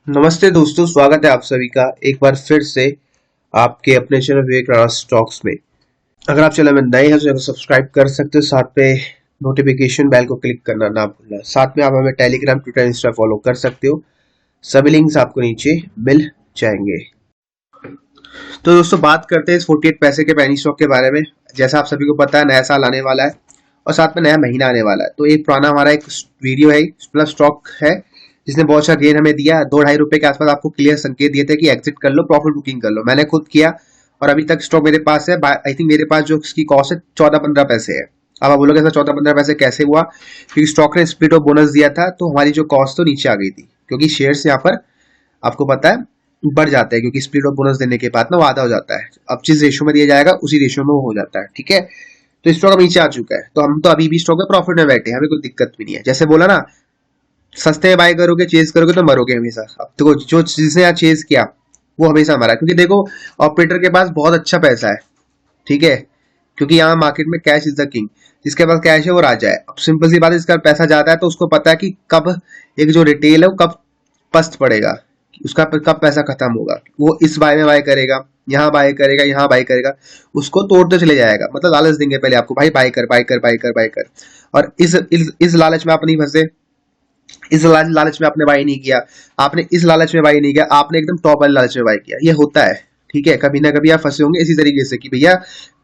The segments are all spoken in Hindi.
नमस्ते दोस्तों, स्वागत है आप सभी का एक बार फिर से आपके अपने चैनल विवेक राणा स्टॉक्स में। अगर आप चैनल में नए हैं तो चैनल सब्सक्राइब कर सकते हो, साथ पे नोटिफिकेशन बेल को क्लिक करना ना भूलना। साथ में आप हमें टेलीग्राम, ट्विटर, इंस्टा फॉलो कर सकते हो। सभी लिंक्स आपको नीचे मिल जाएंगे। तो दोस्तों, बात करते हैं इस 48 पैसे के पैनी स्टॉक के बारे में। जैसा आप सभी को पता है, नया साल आने वाला है और साथ में नया महीना आने वाला है। तो एक पुराना हमारा एक वीडियो है, प्लस स्टॉक है, जिसने बहुत सारा गेन हमें दिया। 2-2.5 रुपए के आसपास आपको क्लियर संकेत दिए थे कि एग्जिट कर लो, प्रॉफिट बुकिंग कर लो। मैंने खुद किया और अभी तक स्टॉक मेरे पास है। आई थिंक मेरे पास जो इसकी कॉस्ट है 14-15 पैसे है। अब आप बोलोगे ऐसा 14-15 पैसे कैसे हुआ? क्योंकि स्टॉक ने स्प्लिट ऑफ बोनस दिया था, तो हमारी जो कॉस्ट तो नीचे आ गई थी, क्योंकि शेयर्स यहाँ पर आपको पता है बढ़ जाते हैं, क्योंकि स्प्लिट ऑफ बोनस देने के बाद ना वो आधा हो जाता है। अब जिस रेशियो में दिया जाएगा उसी रेशियो में वो हो जाता है। ठीक है, तो स्टॉक अब नीचे आ चुका है, तो हम तो अभी भी स्टॉक में प्रॉफिट में बैठे हैं, हमें कोई दिक्कत भी नहीं है। जैसे बोला ना, सस्ते में बाय करोगे, चेज करोगे तो मरोगे हमेशा। अब तो जो जिसने यहाँ चेज किया वो हमेशा मरा, क्योंकि देखो ऑपरेटर के पास बहुत अच्छा पैसा है। ठीक है, क्योंकि यहाँ मार्केट में कैश इज द किंग। जिसके पास कैश है वो राजा है। अब सिंपल सी बात है, इसका पैसा ज्यादा है तो उसको पता है कि कब एक जो रिटेल है वो कब पस्त पड़ेगा, उसका कब पैसा खत्म होगा। वो इस बाय में बाय करेगा, यहाँ बाय करेगा, यहाँ बाय करेगा, उसको तोड़ते चले जाएगा। मतलब लालच देंगे पहले आपको, भाई बाय कर, बाय कर, बाय कर, बाय कर। और इस लालच में आप नहीं फंसे, इस लालच में आपने बाय नहीं किया, आपने इस लालच में बाय नहीं किया, आपने एकदम टॉप वाले लालच में बाय किया। ये होता है। ठीक है, कभी ना कभी आप फंसे होंगे इसी तरीके से कि भैया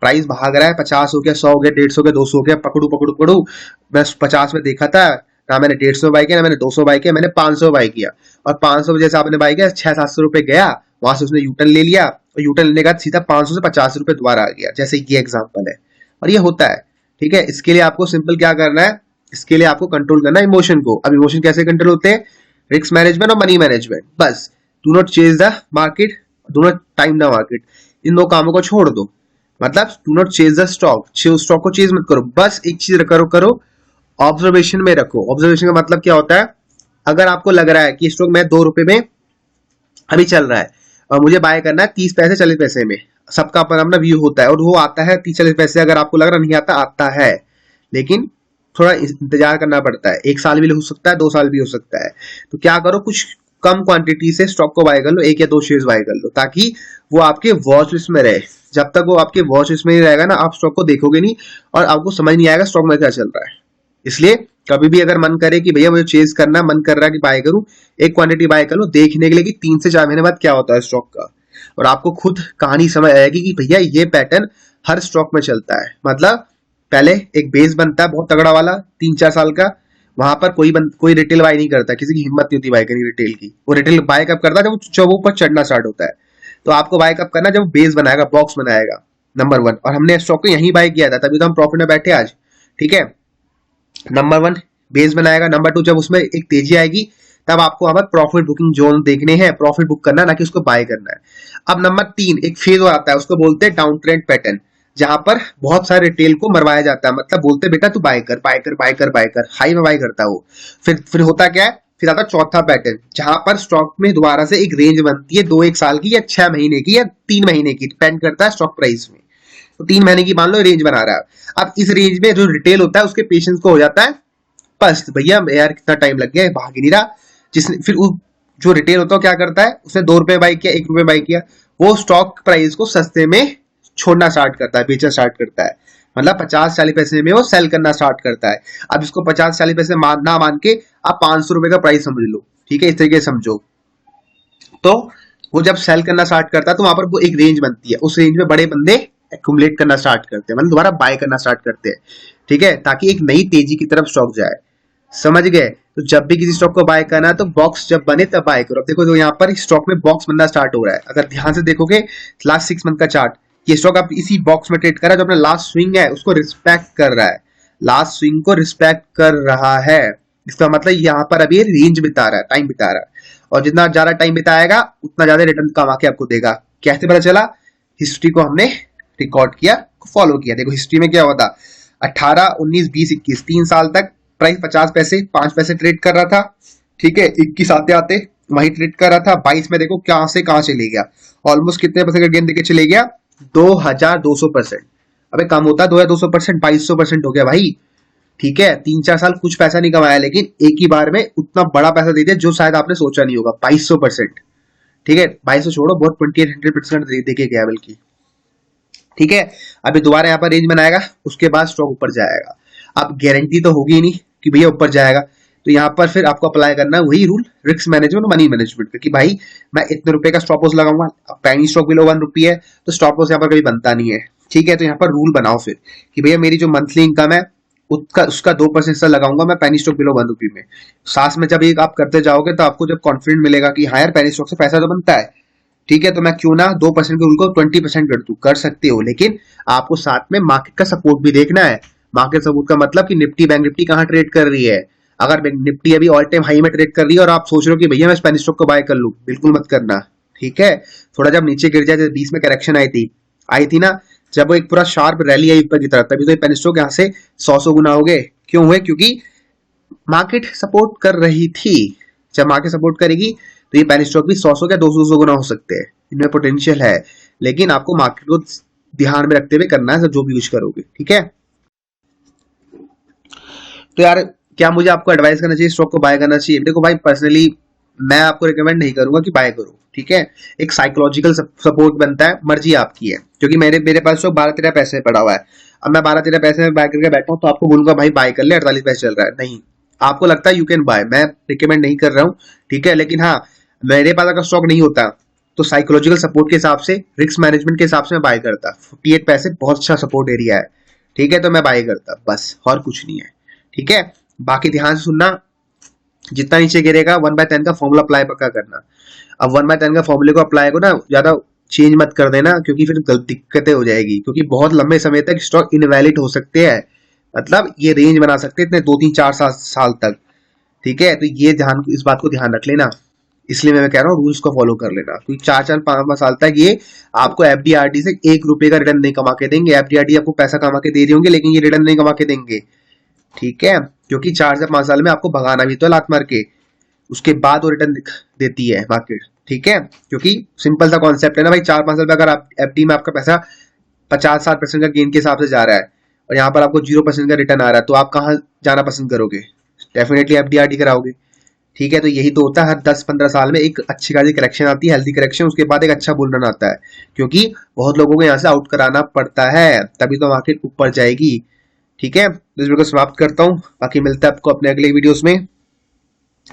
प्राइस भाग रहा है, 50 हो गया, 100 हो गया, 150 हो गया, 200 हो गया, पकड़ू पकड़ू पकड़ू। मैं 50 में देखा था, ना मैंने 150 में बाय किया, ना मैंने 200 बाय किया, मैंने 500 बाय किया। और 500 जैसे आपने बाय किया, 600-700 रुपए गया, वहां से उसने यूटर्न ले लिया, और यूटर्न लेने के बाद सीधा 500 से 50 रुपए दोबारा आ गया। जैसे ये एग्जाम्पल है, और ये होता है। ठीक है, इसके लिए आपको सिंपल क्या करना है, इसके लिए आपको कंट्रोल करना है इमोशन को। अब इमोशन कैसे कंट्रोल होते हैं? रिस्क मैनेजमेंट और मनी मैनेजमेंट। बस do not chase the market, do not time the market. इन दो कामों को छोड़ दो। मतलब do not chase the stock, stock को चेज मत करो, बस एक चीज करो, ऑब्जर्वेशन में रखो। ऑब्जर्वेशन का मतलब क्या होता है? अगर आपको लग रहा है कि स्टॉक में 2 रुपए में अभी चल रहा है और मुझे बाय करना है 30 पैसे 40 पैसे में, सबका अपना अपना व्यू होता है और वो आता है 30-40 पैसे। अगर आपको लग रहा नहीं आता, आता है, लेकिन थोड़ा इंतजार करना पड़ता है। 1 साल भी हो सकता है, 2 साल भी हो सकता है। तो क्या करो, कुछ कम क्वांटिटी से स्टॉक को बाय कर लो, 1 या 2 शेयर्स बाय कर लो, ताकि वो आपके वॉच लिस्ट में रहे। जब तक वो आपके वॉच लिस्ट में नहीं रहेगा ना, आप स्टॉक को देखोगे नहीं और आपको समझ नहीं आएगा स्टॉक में क्या चल रहा है। इसलिए कभी भी अगर मन करे कि भैया मुझे चेज करना, मन कर रहा है कि बाय करूं, एक क्वांटिटी बाय कर लो, देखने के लिए कि 3 से 4 महीने बाद क्या होता है स्टॉक का। और आपको खुद कहानी समझ आएगी कि भैया ये पैटर्न हर स्टॉक में चलता है। मतलब पहले एक बेस बनता है बहुत तगड़ा वाला 3-4 साल का, वहां पर कोई रिटेल बाय नहीं करता, किसी की हिम्मत नहीं होती बाय करने रिटेल की। वो रिटेल बाय कब करता है? जब वो ऊपर चढ़ना स्टार्ट होता है। तो आपको बाय कब करना? जब बेस बनाएगा, बॉक्स बनाएगा, नंबर 1। और हमने स्टॉक को यहीं बाय किया था, तभी तो हम प्रॉफिट में बैठे आज। ठीक है, नंबर 1 बेस बनाएगा, नंबर 2 जब उसमें एक तेजी आएगी तब आपको अब प्रॉफिट बुकिंग जोन देखने हैं, प्रॉफिट बुक करना, ना कि उसको बाय करना है। अब नंबर 3 एक फेज आता है, उसको बोलते हैं डाउन ट्रेंड पैटर्न, जहां पर बहुत सारे रिटेल को मरवाया जाता है। मतलब बोलते बेटा तू बाय कर, बाय कर, बाय कर, बाय कर, हाई में बाय करता हो। फिर होता क्या है? फिर आता चौथा पैटर्न, जहां पर स्टॉक में दोबारा से एक रेंज बनती है, 2-1 साल की या 6 महीने की या 3 महीने की, डिपेंड करता है स्टॉक प्राइस में। तो 3 महीने की मान लो रेंज बना रहा है। अब इस रेंज में जो रिटेल होता है उसके पेशेंस को हो जाता है बस भैया यार कितना टाइम लग गया, भाग ही नहीं रहा। जिसने फिर जो रिटेल होता है क्या करता है, उसने 2 रुपए बाई किया, 1 रुपए बाई किया, वो स्टॉक प्राइस को सस्ते में छोड़ना स्टार्ट करता है, बेचना स्टार्ट करता है। मतलब 50-40 पैसे में वो सेल करना स्टार्ट करता है। अब इसको 50-40 पैसे ना मान के आप 500 रुपए का प्राइस समझ लो। ठीक है, इस तरीके से समझो। तो वो जब सेल करना स्टार्ट करता है तो वहां पर वो एक रेंज बनती है, उस रेंज में बड़े बंदे एक्यूमुलेट करना स्टार्ट करते हैं, मतलब दोबारा बाय करना स्टार्ट करते हैं। ठीक है, ताकि एक नई तेजी की तरफ स्टॉक जाए। समझ गए? तो जब भी किसी स्टॉक को बाय करना है तो बॉक्स जब बने तब बाय करो। अब देखो तो यहाँ पर स्टॉक में बॉक्स बनना स्टार्ट हो रहा है। अगर ध्यान से देखोगे लास्ट 6 मंथ का चार्ट, ये स्टॉक आप इसी बॉक्स में ट्रेड कर रहा है, जो अपना लास्ट स्विंग है उसको रिस्पेक्ट कर रहा है, लास्ट स्विंग को रिस्पेक्ट कर रहा है। इसका मतलब यहाँ पर अभी रेंज बिता रहा है, टाइम बिता रहा है, और जितना ज्यादा टाइम बिताएगा उतना ज्यादा रिटर्न कमा के आपको देगा। कैसे पता चला? हिस्ट्री को हमने रिकॉर्ड किया, फॉलो किया। देखो हिस्ट्री में क्या हुआ था, 18, 19, 20, 21 3 साल तक प्राइस 50 पैसे 5 पैसे ट्रेड कर रहा था। ठीक है, 21 आते आते वही ट्रेड कर रहा था। 22 में देखो कहां से कहां चले गया, ऑलमोस्ट कितने परसेंट का गेन देके चले गया? 2200%। अबे कम होता है 2200%, 2200% हो गया भाई। ठीक है, 3-4 साल कुछ पैसा नहीं कमाया, लेकिन एक ही बार में उतना बड़ा पैसा दे दिया जो शायद आपने सोचा नहीं होगा, 2200%। ठीक है, 2200 छोड़ो, बहुत 2800% दे के गया बल्कि। ठीक है, अभी दोबारा यहाँ पर रेंज बनाएगा, उसके बाद स्टॉक ऊपर जाएगा। अब गारंटी तो होगी ही नहीं कि भैया ऊपर जाएगा, तो यहाँ पर फिर आपको अप्लाई करना है वही रूल, रिस्क मैनेजमेंट और मनी मैनेजमेंट, क्योंकि भाई मैं इतने रुपए का स्टॉप लॉस लगाऊंगा, पेनी स्टॉक बिलो 1 रुपी है तो स्टॉप लॉस यहाँ पर कभी बनता नहीं है। ठीक है, तो यहाँ पर रूल बनाओ फिर कि भैया मेरी जो मंथली इनकम है उसका 2% हिस्सा लगाऊंगा मैं पेनी स्टॉक बिलो 1 रुपी में। साथ में जब एक आप करते जाओगे तो आपको जब कॉन्फिडेंट मिलेगा कि हाँ यार पेनी स्टॉक से पैसा तो बनता है, ठीक है, तो मैं क्यों ना 2% के रूल को 20% कर दूं, कर सकते हो, लेकिन आपको साथ में मार्केट का सपोर्ट भी देखना है। मार्केट सपोर्ट का मतलब कि निफ्टी बैंक निफ्टी कहाँ ट्रेड कर रही है। अगर निफ्टी अभी ऑल टाइम हाई में ट्रेड कर रही है और आप सोच रहे हो कि भैया मैं स्पेनी स्टॉक को बाय कर लूं, बिल्कुल मत करना। ठीक है, थोड़ा जब नीचे गिर जाए, जब 20 में करेक्शन आई थी ना, जब वो एक पूरा शार्प रैली आई ऊपर की तरफ, तभी तो पेनी स्टॉक यहाँ से 100 गुना हो गए। क्यों हुए? क्योंकि मार्केट सपोर्ट कर रही थी। जब मार्केट सपोर्ट करेगी तो ये पेनी स्टॉक भी 100 या 200 गुना हो सकते हैं, इनमें पोटेंशियल है, लेकिन आपको मार्केट को ध्यान में रखते हुए करना है जो भी यूज करोगे। ठीक है, तो यार क्या मुझे आपको एडवाइस करना चाहिए स्टॉक को बाय करना चाहिए? देखो भाई, पर्सनली मैं आपको रिकमेंड नहीं करूंगा कि बाय करो। ठीक है, एक साइकोलॉजिकल सपोर्ट बनता है, मर्जी आपकी है, क्योंकि मेरे पास तो 12-13 पैसे पड़ा हुआ है। अब मैं 12-13 पैसे में बाय करके बैठा हूँ तो आपको बोलूंगा भाई बाय कर ले, 48 पैसे चल रहा है, नहीं। आपको लगता है यू कैन बाय, मैं रिकमेंड नहीं कर रहा हूँ। ठीक है, लेकिन हाँ, मेरे पास अगर स्टॉक नहीं होता तो साइकोलॉजिकल सपोर्ट के हिसाब से, रिस्क मैनेजमेंट के हिसाब से मैं बाय करता। 48 पैसे बहुत अच्छा सपोर्ट एरिया है। ठीक है, तो मैं बाय करता, बस, और कुछ नहीं है। ठीक है, बाकी ध्यान से सुनना, जितना नीचे गिरेगा 1/10 का फॉर्मूला अप्लाई पक्का करना। अब 1/10 का फॉर्मूले को अप्लाई को ना ज्यादा चेंज मत कर देना, क्योंकि फिर दिक्कतें हो जाएगी, क्योंकि बहुत लंबे समय तक स्टॉक इनवैलिड हो सकते हैं, मतलब ये रेंज बना सकते हैं इतने 2-3-4 साल तक। ठीक है, तो ये ध्यान, इस बात को ध्यान रख लेना, इसलिए मैं कह रहा हूँ रूल्स को फॉलो कर लेना, क्योंकि 4-5 साल तक ये आपको एफडीआरडी से 1 रुपए का रिटर्न नहीं कमा के देंगे। एफडीआरडी आपको पैसा कमा के दे रही होंगे, लेकिन ये रिटर्न नहीं कमा के देंगे। ठीक है, क्योंकि 4 से 5 साल में आपको भगाना भी तो लात मार के, उसके बाद वो रिटर्न देती है मार्केट। ठीक है, क्योंकि सिंपल सा कॉन्सेप्ट है ना भाई, 4-5 साल में अगर आप एफडी में आपका पैसा 50-60% का गेन के हिसाब से जा रहा है और यहाँ पर आपको 0% का रिटर्न आ रहा है, तो आप कहाँ जाना पसंद करोगे? डेफिनेटली एफडीआरडी कराओगे। ठीक है, तो यही तो होता है, हर 10-15 साल में एक अच्छी खासी करेक्शन आती है, हेल्दी करेक्शन, उसके बाद एक अच्छा बुल रन आता है, क्योंकि बहुत लोगों को यहाँ से आउट कराना पड़ता है, तभी तो मार्केट ऊपर जाएगी। ठीक है, तो इस वीडियो को समाप्त करता हूँ, बाकी मिलता है आपको अपने अगले वीडियोस में।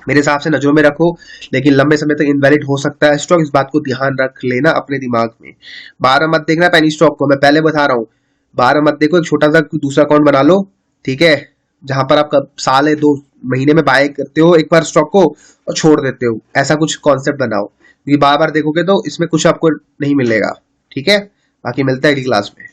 मेरे हिसाब से नजरों में रखो, लेकिन लंबे समय तक इनवैलिड हो सकता है स्टॉक, इस बात को ध्यान रख लेना अपने दिमाग में। बाहर मत देखना पेनी स्टॉक को, मैं पहले बता रहा हूँ, बाहर मत देखो, एक छोटा सा दूसरा अकाउंट बना लो। ठीक है, जहां पर आप साल या 2 महीने में बाय करते हो एक बार स्टॉक को और छोड़ देते हो, ऐसा कुछ कॉन्सेप्ट बनाओ, क्योंकि बार बार देखोगे तो इसमें कुछ आपको नहीं मिलेगा। ठीक है, बाकी मिलता है अगली क्लास में।